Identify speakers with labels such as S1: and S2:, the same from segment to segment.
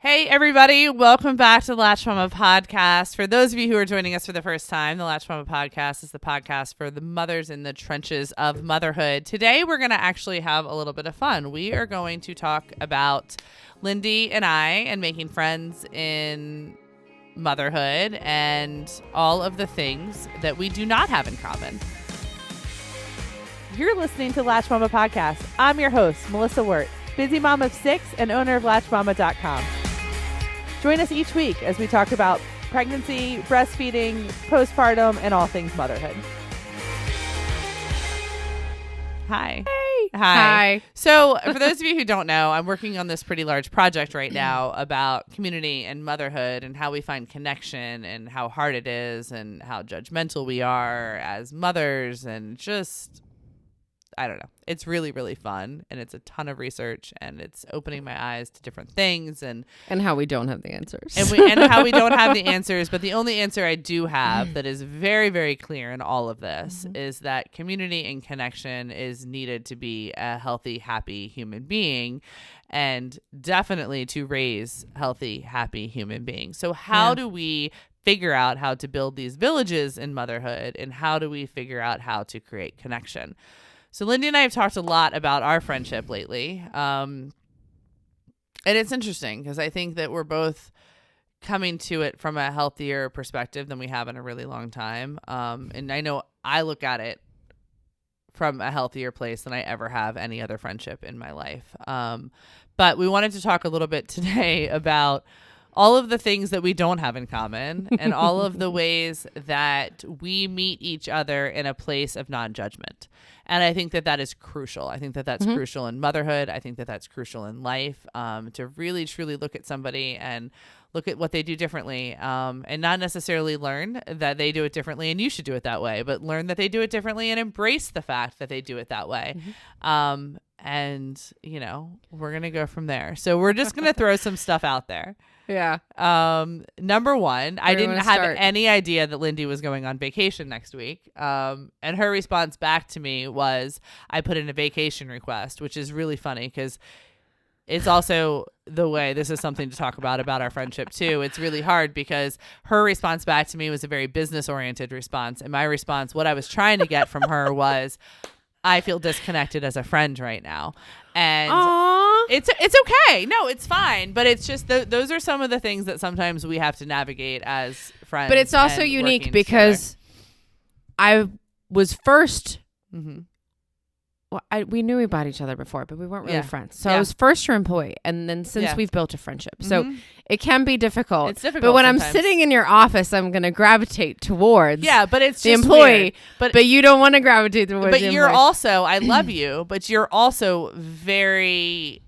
S1: Hey, everybody. Welcome back to the Latched Mama podcast. For those of you who are joining us for the first time, the Latched Mama podcast is the podcast for the mothers in the trenches of motherhood. Today, we're going to actually have a little bit of fun. We are going to talk about Lindi and I and making friends in motherhood and all of the things that we do not have in common. You're listening to Latched Mama podcast. I'm your host, Melissa Wirt, busy mom of 6 and owner of LatchedMama.com. Join us each week as we talk about pregnancy, breastfeeding, postpartum, and all things motherhood. Hi.
S2: Hey.
S1: Hi. So for those of you who don't know, I'm working on this pretty large project right now about community and motherhood and how we find connection and how hard it is and how judgmental we are as mothers and just... I don't know. It's really, really fun, and it's a ton of research, and it's opening my eyes to different things, and
S2: how we don't have the answers,
S1: and how we don't have the answers. But the only answer I do have that is very, very clear in all of this is that community and connection is needed to be a healthy, happy human being, and definitely to raise healthy, happy human beings. So how do we figure out how to build these villages in motherhood, and how do we figure out how to create connection? So Lindi and I have talked a lot about our friendship lately. And it's interesting because I think that we're both coming to it from a healthier perspective than we have in a really long time. And I know I look at it from a healthier place than I ever have any other friendship in my life. But we wanted to talk a little bit today about all of the things that we don't have in common and all of the ways that we meet each other in a place of non-judgment. And I think that that is crucial. I think that that's crucial in motherhood. I think that that's crucial in life, to really, truly look at somebody and look at what they do differently, and not necessarily learn that they do it differently and you should do it that way, but learn that they do it differently and embrace the fact that they do it that way. And, you know, we're going to go from there. So we're just going to throw some stuff out there.
S2: Yeah.
S1: Number one, I didn't have any idea that Lindi was going on vacation next week. And her response back to me was, I put in a vacation request, which is really funny because it's also the way this is something to talk about our friendship too. It's really hard because her response back to me was a very business oriented response. And my response, what I was trying to get from her was, I feel disconnected as a friend right now. And it's okay. No, it's fine. But it's just those are some of the things that sometimes we have to navigate as friends.
S2: But it's also unique because I was first. Well, we knew about each other before, but we weren't really friends. So I was first your employee, and then since we've built a friendship, so it can be difficult. It's difficult, but when sometimes I'm sitting in your office, I'm going to gravitate towards
S1: but it's
S2: the
S1: just
S2: employee.
S1: Weird.
S2: But you don't want to gravitate towards.
S1: But
S2: the
S1: you're
S2: employee.
S1: Also, I love you, but you're also very.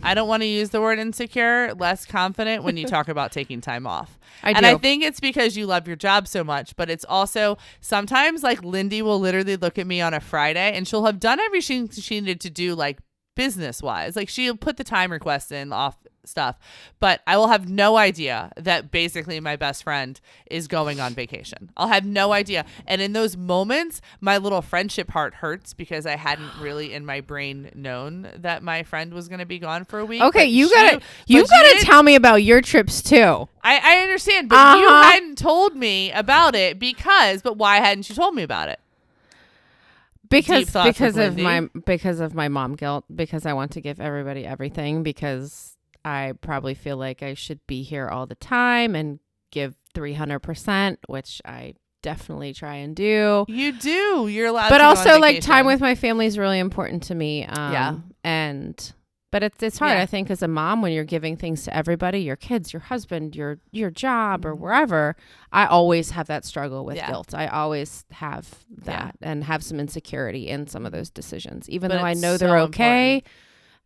S1: I don't want to use the word insecure, less confident when you talk about taking time off. I think it's because you love your job so much, but it's also sometimes like Lindi will literally look at me on a Friday and she'll have done everything she needed to do, like business wise. Like she'll put the time request in off stuff, but I will have no idea that basically my best friend is going on vacation. I'll have no idea. And in those moments, my little friendship heart hurts because I hadn't really in my brain known that my friend was going to be gone for a week.
S2: Okay, you gotta tell me about your trips too.
S1: I understand, but you hadn't told me about it but why hadn't you told me about it?
S2: Because of my mom guilt, because I want to give everybody everything, because I probably feel like I should be here all the time and give 300%, which I definitely try and do.
S1: You do. You're allowed
S2: but
S1: to
S2: also
S1: go on
S2: like
S1: vacation.
S2: Time with my family is really important to me. But it's hard, I think, as a mom, when you're giving things to everybody, your kids, your husband, your job, or wherever. I always have that struggle with guilt. I always have that and have some insecurity in some of those decisions, even though I know they're okay.
S1: Important.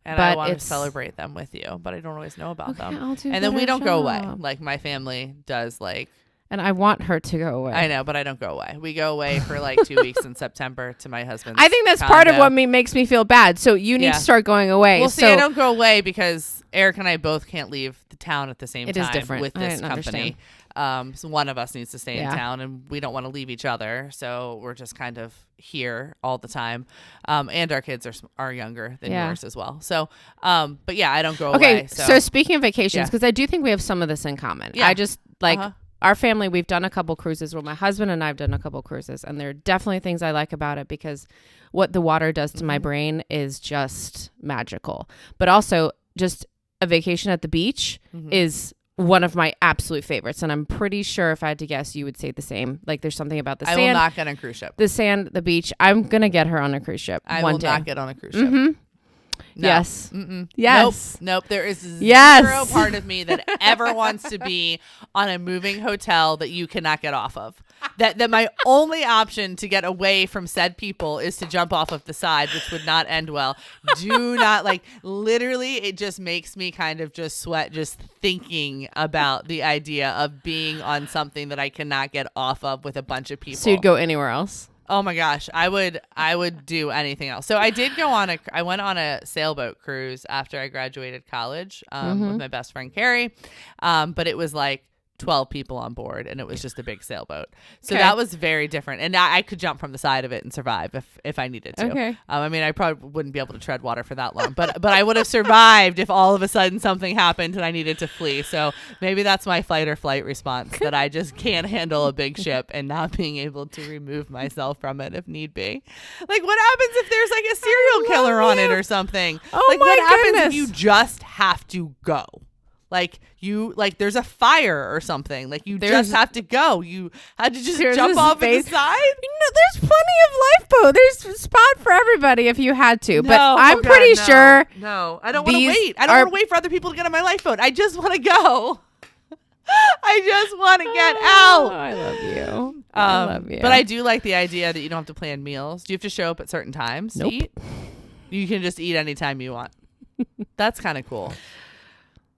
S1: And I want to celebrate them with you, but I don't always know about them. And then we don't go away. Like my family does, like.
S2: And I want her to go away.
S1: I know, but I don't go away. We go away for like 2 weeks in September to my husband's
S2: I think that's
S1: condo.
S2: part of what makes me feel bad. So you need to start going away.
S1: Well, see, I don't go away because Eric and I both can't leave the town at the same time
S2: different.
S1: with this company. So one of us needs to stay in town, and we don't want to leave each other. So we're just kind of here all the time. And our kids are younger than yours as well. So, but yeah, I don't go away.
S2: So speaking of vacations, because I do think we have some of this in common. Yeah. I just like our family, we've done a couple cruises. Well, my husband and I have done a couple cruises, and there are definitely things I like about it because what the water does to my brain is just magical. But also just a vacation at the beach is one of my absolute favorites. And I'm pretty sure if I had to guess, you would say the same. Like there's something about the sand.
S1: I will not get on a cruise ship.
S2: The sand, the beach. I'm going to get her on a cruise ship
S1: I
S2: one
S1: will
S2: day.
S1: not get on a cruise ship. No.
S2: Yes.
S1: Mm-mm.
S2: Yes.
S1: Nope. There is zero part of me that ever wants to be on a moving hotel that you cannot get off of. That my only option to get away from said people is to jump off of the side, which would not end well. Do not literally, it just makes me kind of just sweat just thinking about the idea of being on something that I cannot get off of with a bunch of people.
S2: So you'd go anywhere else?
S1: Oh my gosh, I would do anything else. So I did I went on a sailboat cruise after I graduated college with my best friend Carrie, but it was like 12 people on board, and it was just a big sailboat. So that was very different, and I could jump from the side of it and survive if I needed to.
S2: Okay.
S1: I mean, I probably wouldn't be able to tread water for that long, but I would have survived if all of a sudden something happened and I needed to flee. So maybe that's my fight or flight response, that I just can't handle a big ship and not being able to remove myself from it if need be. Like, what happens if there's like a serial killer on it or something?
S2: Oh
S1: like,
S2: my
S1: what happens
S2: goodness.
S1: if you just have to go? Like there's a fire or something. Like just have to go. You had to just jump off of the side.
S2: There's plenty of lifeboat. There's a spot for everybody if you had to. But I'm
S1: pretty
S2: sure.
S1: No, I don't want to wait. I don't want to wait for other people to get on my lifeboat. I just want to go. I just want to get out.
S2: I love you. I love you.
S1: But I do like the idea that you don't have to plan meals. Do you have to show up at certain times to eat? You can just eat anytime you want. That's kind of cool.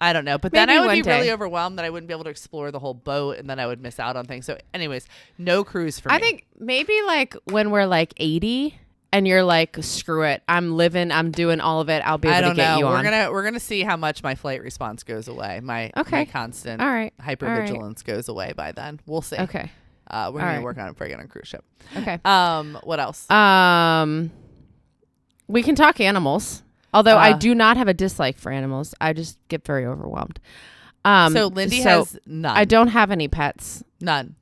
S1: I don't know. But then I would be really overwhelmed that I wouldn't be able to explore the whole boat, and then I would miss out on things. So anyways, no cruise for me.
S2: I think maybe like when we're like 80 and you're like, screw it. I'm doing all of it. I'll be able to get you on.
S1: We're gonna see how much my flight response goes away. My constant hypervigilance goes away by then. We'll see.
S2: Okay.
S1: We're gonna work on it before I get on a cruise ship.
S2: Okay.
S1: What else?
S2: We can talk animals. Although I do not have a dislike for animals. I just get very overwhelmed.
S1: So Lindi has none.
S2: I don't have any pets.
S1: None.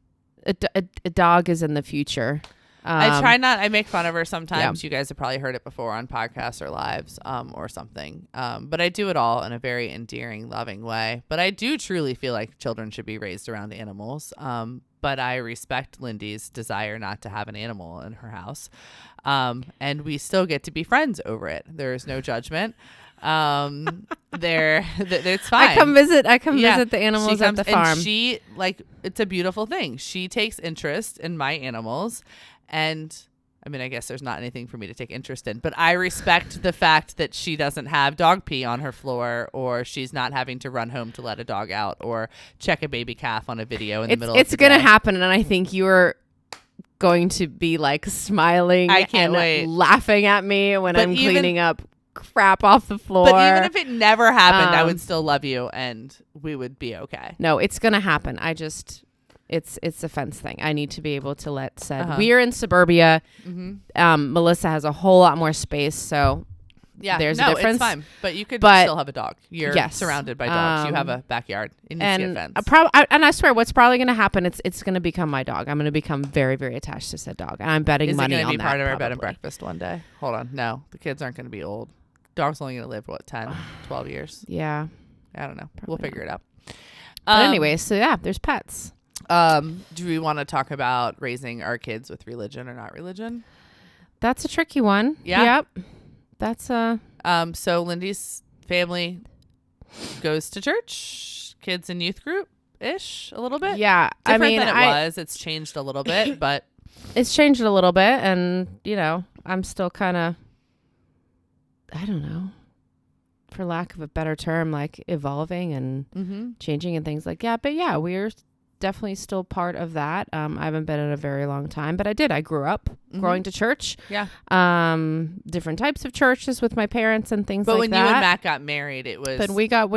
S2: A dog is in the future.
S1: I try not. I make fun of her sometimes. You guys have probably heard it before on podcasts or lives or something. But I do it all in a very endearing, loving way. But I do truly feel like children should be raised around animals. But I respect Lindy's desire not to have an animal in her house. And we still get to be friends over it. There is no judgment. It's fine.
S2: I come visit the animals at the farm.
S1: And it's a beautiful thing. She takes interest in my animals, and I mean, I guess there's not anything for me to take interest in, but I respect the fact that she doesn't have dog pee on her floor, or she's not having to run home to let a dog out or check a baby calf on a video in the middle of the day.
S2: It's going to happen, and I think you're going to be like smiling and laughing at me when I'm cleaning up crap off the floor.
S1: But even if it never happened, I would still love you and we would be okay.
S2: No, it's going to happen. It's a fence thing. I need to be able to let said. We're in suburbia. Mm-hmm. Melissa has a whole lot more space, so there's a difference.
S1: It's fine. But you could still have a dog. You're surrounded by dogs. You have a backyard. It needs to be a fence.
S2: And I swear, what's probably going to happen? It's going to become my dog. I'm going to become very, very attached to said dog, and I'm betting money on that. Is it going to be
S1: part of our bed and breakfast one day? Hold on, no, the kids aren't going to be old. Dog's only going to live 10, 12 years.
S2: Yeah,
S1: I don't know. We'll figure it out.
S2: But anyway, so there's pets.
S1: Do we want to talk about raising our kids with religion or not religion?
S2: That's a tricky one.
S1: Yeah.
S2: Yep. That's
S1: so Lindy's family goes to church, kids in youth group ish a little bit.
S2: Yeah.
S1: Different than it was. It's changed a little bit, but
S2: it's changed a little bit, and I'm still kind of, I don't know, for lack of a better term, like evolving and changing and things like that. But yeah, we're definitely still part of that. I haven't been in a very long time, but I grew up going to church.
S1: Yeah.
S2: Different types of churches with my parents and things like that.
S1: But when you and Matt got married,
S2: we got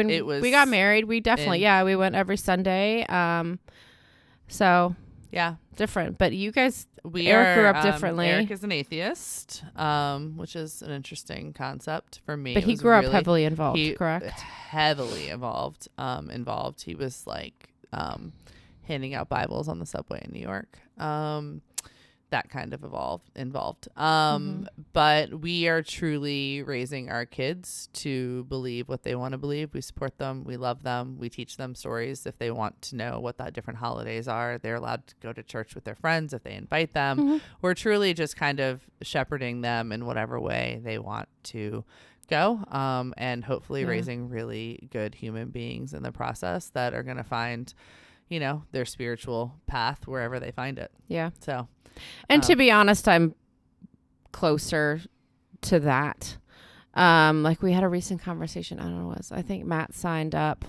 S2: married, we definitely, we went every Sunday. So
S1: yeah,
S2: different. But you guys,
S1: Eric
S2: grew up differently.
S1: Eric is an atheist, which is an interesting concept for me.
S2: But he grew up heavily involved, correct?
S1: Heavily involved. He was like handing out Bibles on the subway in New York. That kind of involved. But we are truly raising our kids to believe what they want to believe. We support them. We love them. We teach them stories. If they want to know what the different holidays are, they're allowed to go to church with their friends if they invite them. We're truly just kind of shepherding them in whatever way they want to go, and hopefully raising really good human beings in the process that are going to find, their spiritual path wherever they find it.
S2: Yeah.
S1: So.
S2: And to be honest, I'm closer to that. Like we had a recent conversation. I don't know what it was. I think Matt signed up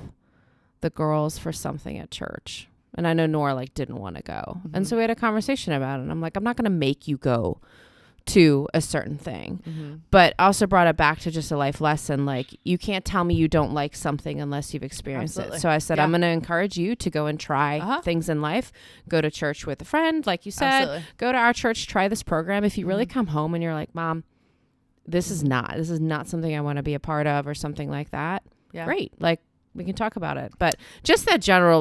S2: the girls for something at church. And I know Nora didn't want to go. And so we had a conversation about it. And I'm like, I'm not going to make you go to a certain thing, but also brought it back to just a life lesson. Like, you can't tell me you don't like something unless you've experienced it. So I said, I'm going to encourage you to go and try things in life. Go to church with a friend, like you said. Go to our church, try this program. If you really come home and you're like, Mom, this is not something I want to be a part of, or something like that. Yeah. Great. Like, we can talk about it. But just that general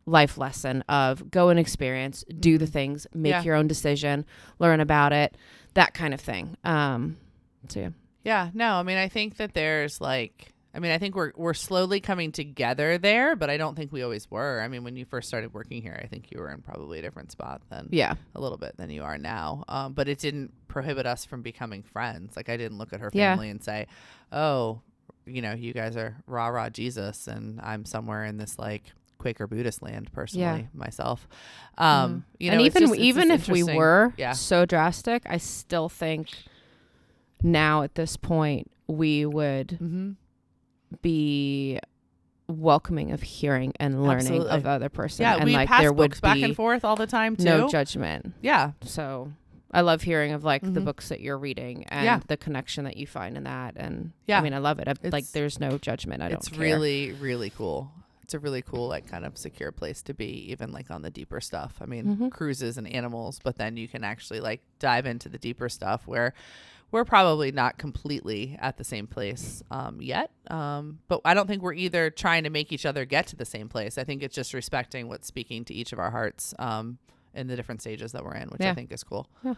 S2: life lesson of go and experience, do the things, make your own decision, learn about it. That kind of thing. So
S1: yeah, no, I mean, I think that there's I think we're slowly coming together there, but I don't think we always were. I mean, when you first started working here, I think you were in probably a different spot than a little bit than you are now. But it didn't prohibit us from becoming friends. Like, I didn't look at her family and say, oh, you guys are rah Jesus, and I'm somewhere in this Quaker Buddhist land personally myself. And
S2: even if we were so drastic, I still think now at this point we would be welcoming of hearing and learning of the other person.
S1: Yeah,
S2: and
S1: we pass
S2: there
S1: books
S2: would
S1: back
S2: be
S1: and forth all the time too.
S2: No judgment.
S1: Yeah.
S2: So I love hearing of the books that you're reading and the connection that you find in that. And I mean, I love it. There's no judgment. I don't care. It's
S1: really, really cool. It's a really cool, kind of secure place to be, even on the deeper stuff. I mean, cruises and animals, but then you can actually dive into the deeper stuff where we're probably not completely at the same place yet. But I don't think we're either trying to make each other get to the same place. I think it's just respecting what's speaking to each of our hearts in the different stages that we're in, which I think is cool. Yeah.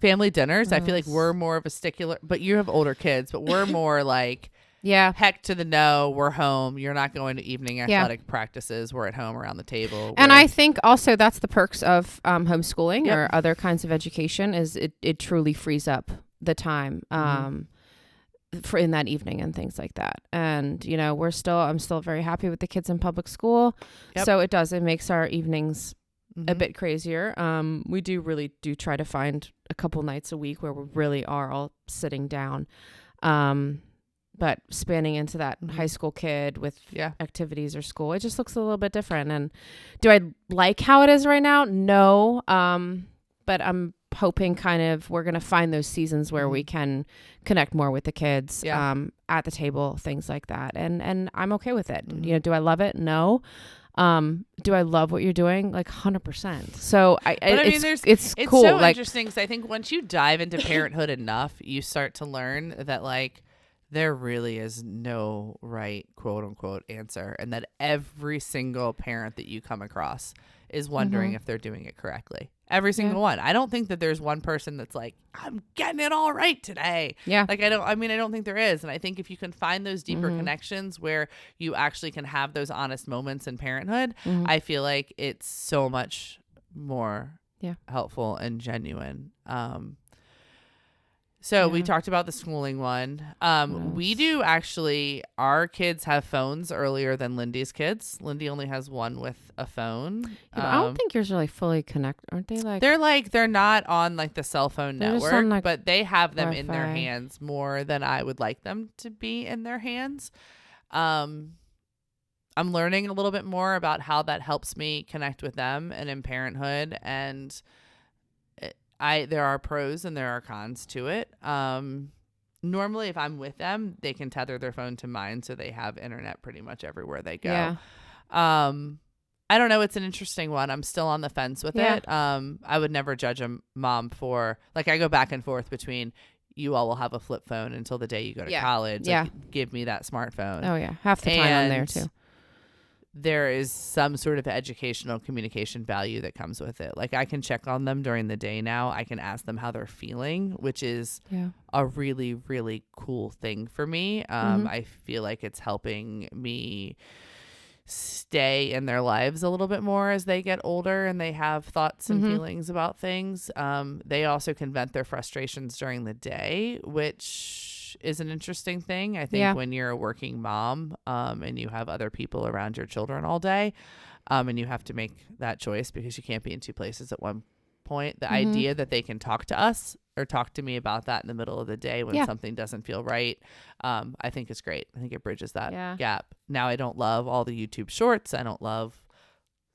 S1: Family dinners. I feel like we're more of a stickler, but you have older kids, but we're more heck to the no, we're home. You're not going to evening athletic practices. We're at home around the table.
S2: And I think also that's the perks of homeschooling or other kinds of education is it truly frees up the time for in that evening and things like that. And, I'm still very happy with the kids in public school. Yep. So it makes our evenings a bit crazier. We really do try to find a couple nights a week where we really are all sitting down. But spanning into that high school kid with activities or school, it just looks a little bit different. And do I like how it is right now? No. But I'm hoping we're going to find those seasons where we can connect more with the kids at the table, things like that. And I'm okay with it. Do I love it? No. Do I love what you're doing? 100%. So it's cool.
S1: So interesting because I think once you dive into parenthood enough, you start to learn that there really is no right quote unquote answer, and that every single parent that you come across is wondering if they're doing it correctly. Every single one. I don't think that there's one person that's I'm getting it all right today. Yeah. I don't think there is. And I think if you can find those deeper connections where you actually can have those honest moments in parenthood, I feel like it's so much more helpful and genuine. So we talked about the schooling one. We do actually, our kids have phones earlier than Lindy's kids. Lindy only has one with a phone.
S2: I don't think yours are fully connected. Aren't they
S1: they're not on the cell phone network, on, but they have them Wi-Fi in their hands more than I would like them to be in their hands. I'm learning a little bit more about how that helps me connect with them and in parenthood, and there are pros and there are cons to it. Normally, if I'm with them, they can tether their phone to mine, so they have internet pretty much everywhere they go. Yeah. I don't know. It's an interesting one. I'm still on the fence with it. I would never judge a mom for, like, I go back and forth between you all will have a flip phone until the day you go to college. Like, give me that smartphone.
S2: Oh, yeah. Half the time I'm there, too.
S1: There is some sort of educational communication value that comes with it. Like, I can check on them during the day now. I can ask them how they're feeling, which is a really, really cool thing for me. I feel like it's helping me stay in their lives a little bit more as they get older and they have thoughts and feelings about things. They also can vent their frustrations during the day, which is an interesting thing. I think when you're a working mom and you have other people around your children all day and you have to make that choice because you can't be in two places at one point, the idea that they can talk to us or talk to me about that in the middle of the day when something doesn't feel right, I think is great. I think it bridges that gap. Now, I don't love all the YouTube shorts. I don't love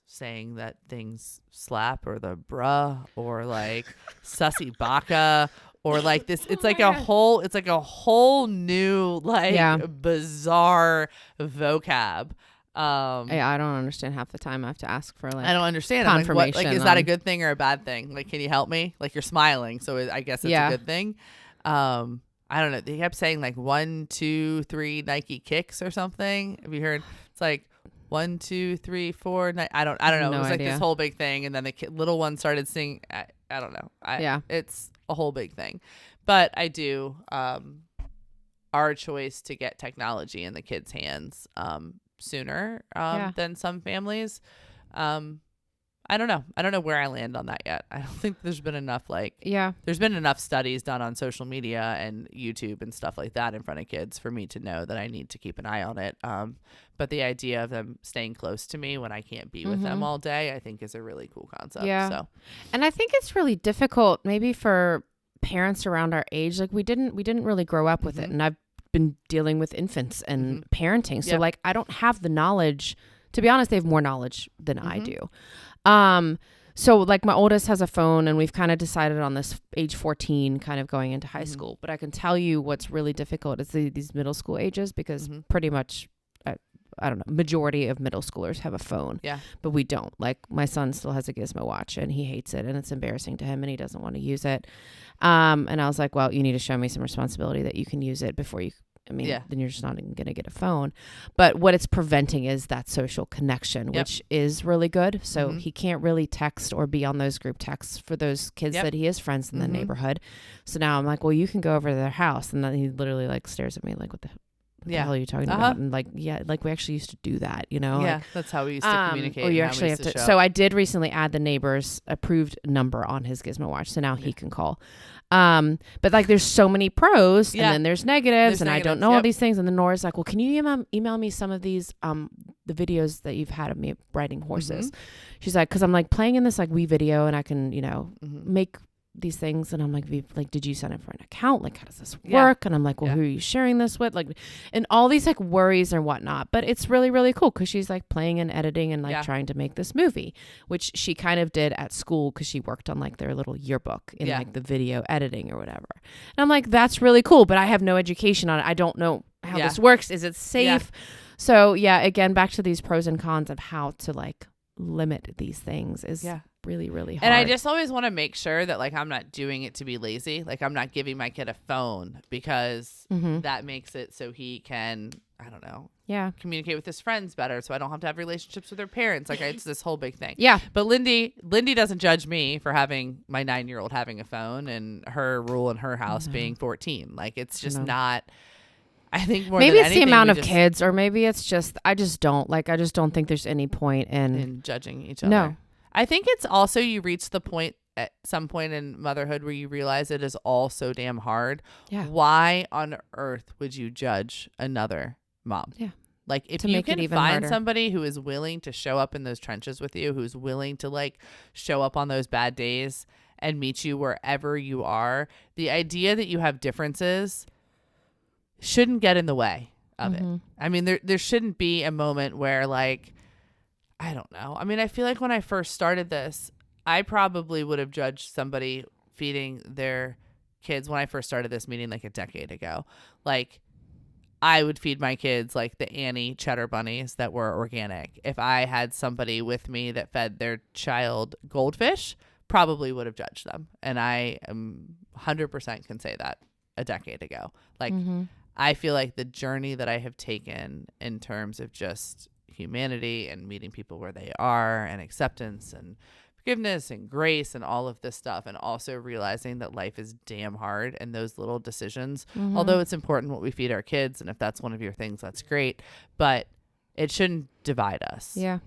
S1: saying that things slap or the bruh or like sussy baka or like this. It's like a whole new like bizarre vocab.
S2: I don't understand half the time. I have to ask for like
S1: I don't understand confirmation. Like, is that a good thing or a bad thing? Like, can you help me? Like, you're smiling, so I guess it's a good thing. I don't know. They kept saying like 1, 2, 3 Nike kicks or something. Have you heard? It's like 1, 2, 3, 4. I don't know.
S2: No
S1: it was like
S2: idea.
S1: this whole big thing, and then the little one started singing. I don't know. It's a whole big thing, but I do. Our choice to get technology in the kids' hands sooner than some families. I don't know. I don't know where I land on that yet. I don't think there's been enough there's been enough studies done on social media and YouTube and stuff like that in front of kids for me to know that I need to keep an eye on it. But the idea of them staying close to me when I can't be with them all day, I think is a really cool concept.
S2: Yeah.
S1: So,
S2: and I think it's really difficult maybe for parents around our age. Like we didn't really grow up with it. And I've been dealing with infants and parenting. So like I don't have the knowledge. To be honest, they have more knowledge than I do. So like my oldest has a phone and we've kind of decided on this age 14 kind of going into high school. But I can tell you what's really difficult is these middle school ages because pretty much, I don't know, majority of middle schoolers have a phone. Yeah. But we don't. Like my son still has a Gizmo watch and he hates it and it's embarrassing to him and he doesn't want to use it. And I was like, well, you need to show me some responsibility that you can use it before you then you're just not even going to get a phone. But what it's preventing is that social connection, which is really good. So he can't really text or be on those group texts for those kids that he has friends in the neighborhood. So now I'm like, well, you can go over to their house. And then he literally like stares at me like, what the hell are you talking about? And like, like we actually used to do that, you know?
S1: Yeah,
S2: like,
S1: that's how we used to communicate.
S2: Oh, you actually have to. So I did recently add the neighbor's approved number on his Gizmo watch. So now he can call. But like there's so many pros and then there's negatives and I don't know all these things. And then Nora's like, well, can you email me some of these, the videos that you've had of me riding horses? She's like, cause I'm like playing in this like Wii video and I can, you know, make these things. And I'm like, did you sign up for an account? Like, how does this work? And I'm like, well, who are you sharing this with? Like, and all these like worries and whatnot, but it's really, really cool. Cause she's like playing and editing and like trying to make this movie, which she kind of did at school. Cause she worked on like their little yearbook in like the video editing or whatever. And I'm like, that's really cool, but I have no education on it. I don't know how this works. Is it safe? So again, back to these pros and cons of how to like limit these things is really, really hard.
S1: And I just always want to make sure that like I'm not doing it to be lazy. Like I'm not giving my kid a phone because that makes it so he can, I don't know, communicate with his friends better. So I don't have to have relationships with their parents. Like it's this whole big thing. Yeah. But Lindi doesn't judge me for having my 9-year-old having a phone and her rule in her house being 14. Like it's just not. I think more
S2: maybe
S1: than
S2: it's
S1: anything,
S2: the amount of kids, or maybe it's just I just don't think there's any point
S1: in judging each other. No, I think it's also you reach the point at some point in motherhood where you realize it is all so damn hard. Yeah. Why on earth would you judge another mom? Yeah. Like if you can find somebody who is willing to show up in those trenches with you, who's willing to like show up on those bad days and meet you wherever you are, the idea that you have differences shouldn't get in the way of it. I mean, there shouldn't be a moment where like, I don't know. I mean, I feel like when I first started this, I probably would have judged somebody feeding their kids when I first started this meeting like a decade ago. Like I would feed my kids like the Annie cheddar bunnies that were organic. If I had somebody with me that fed their child goldfish, probably would have judged them. And I am 100% can say that a decade ago. Like, I feel like the journey that I have taken in terms of just humanity and meeting people where they are and acceptance and forgiveness and grace and all of this stuff, and also realizing that life is damn hard and those little decisions, although it's important what we feed our kids, and if that's one of your things, that's great, but it shouldn't divide us.
S2: Yeah.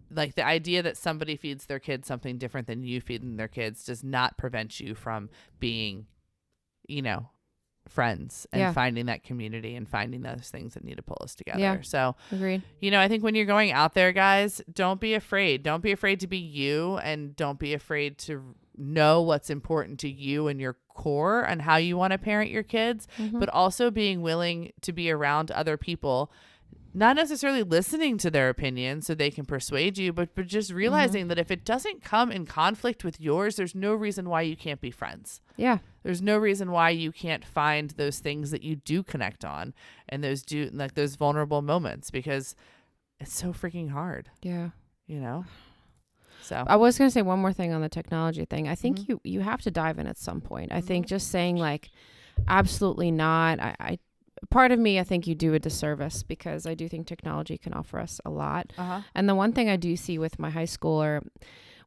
S1: Like the idea that somebody feeds their kids something different than you feeding their kids does not prevent you from being, you know, friends and finding that community and finding those things that need to pull us together.
S2: Yeah.
S1: So,
S2: agreed.
S1: You know, I think when you're going out there, guys, don't be afraid. Don't be afraid to be you, and don't be afraid to know what's important to you and your core and how you want to parent your kids, but also being willing to be around other people, not necessarily listening to their opinions so they can persuade you, but just realizing that if it doesn't come in conflict with yours, there's no reason why you can't be friends.
S2: Yeah.
S1: There's no reason why you can't find those things that you do connect on and those vulnerable moments, because it's so freaking hard.
S2: Yeah.
S1: You know? So
S2: I was going to say one more thing on the technology thing. I think you have to dive in at some point. I think just saying like, absolutely not. I part of me, I think you do a disservice, because I do think technology can offer us a lot. And the one thing I do see with my high schooler,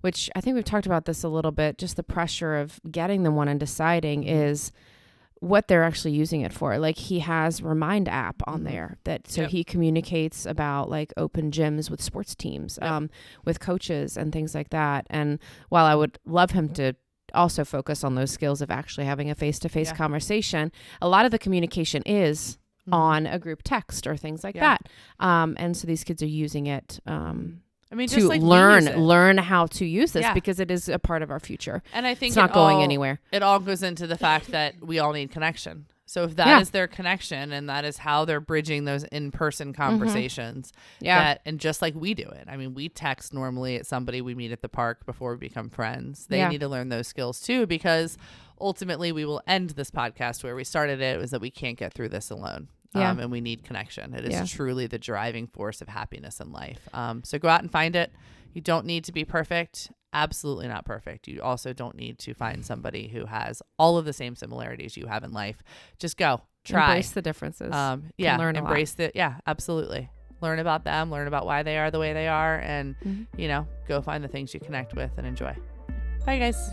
S2: which I think we've talked about this a little bit, just the pressure of getting them one and deciding, is what they're actually using it for. Like, he has Remind app on there that he communicates about like open gyms with sports teams, with coaches and things like that. And while I would love him to also focus on those skills of actually having a face-to-face conversation, a lot of the communication is on a group text or things like that. And so these kids are using it
S1: I mean,
S2: to
S1: just like
S2: learn how to use this, because it is a part of our future.
S1: And I think
S2: it's not going anywhere.
S1: It all goes into the fact that we all need connection. So if that is their connection, and that is how they're bridging those in-person conversations, and just like we do it. I mean, we text normally at somebody we meet at the park before we become friends. They need to learn those skills too, because ultimately we will end this podcast where we started it, was that we can't get through this alone. And we need connection. It is truly the driving force of happiness in life. So go out and find it. You don't need to be perfect. Absolutely not perfect. You also don't need to find somebody who has all of the same similarities you have in life. Just go. Try.
S2: Embrace the differences. Learn
S1: embrace it. Yeah, absolutely. Learn about them. Learn about why they are the way they are. And, you know, go find the things you connect with and enjoy. Bye, guys.